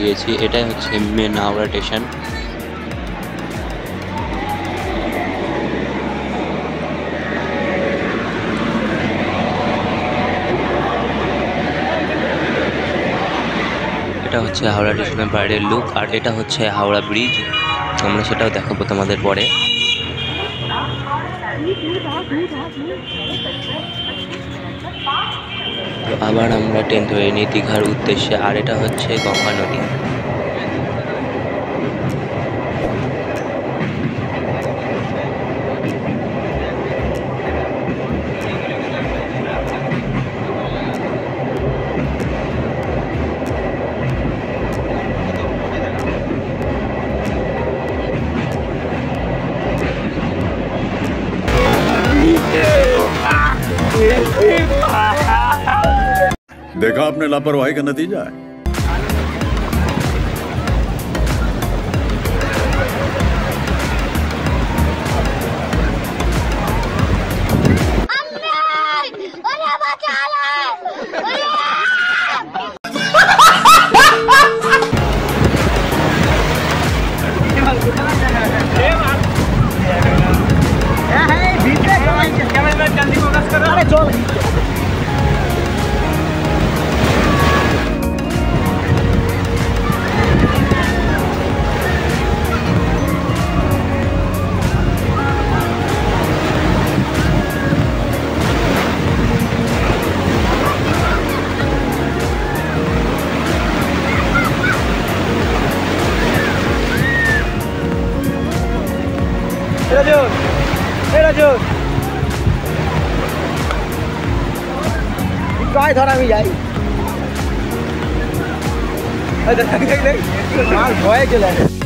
গিয়েছি। এটাই হচ্ছে মেন হাওড়া স্টেশন। এটা হচ্ছে হাওড়া স্টেশনের বাইরের লুক, আর এটা হচ্ছে হাওড়া ব্রিজ। আমরা সেটাও দেখাবো তোমাদের পরে। তো আবার আমরা ট্রেন ধরে নিই দীঘার উদ্দেশ্যে, আর এটা হচ্ছে গঙ্গা নদী। देखा आपने लापरवाही का नतीजा है।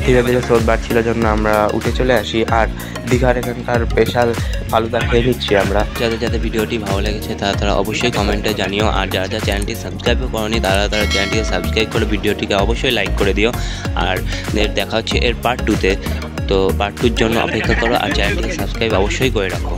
ধীরে ধীরে স্রোত বাড়ছিল জন্য আমরা উঠে চলে আসি, আর দীঘার এখানকার স্পেশাল ফালুদা খেয়ে নিচ্ছি আমরা। যাদের যাদের ভিডিওটি ভালো লেগেছে তারা অবশ্যই কমেন্টে জানিও, আর যারা যারা চ্যানেলটি সাবস্ক্রাইবও করনি তারা চ্যানেলটিকে সাবস্ক্রাইব করে ভিডিওটিকে অবশ্যই লাইক করে দিও। আর দেখা হচ্ছে এর পার্ট 2-তে। তো পার্ট 2-র জন্য অপেক্ষা করো, আর চ্যানেলটিকে সাবস্ক্রাইব অবশ্যই করে রাখো।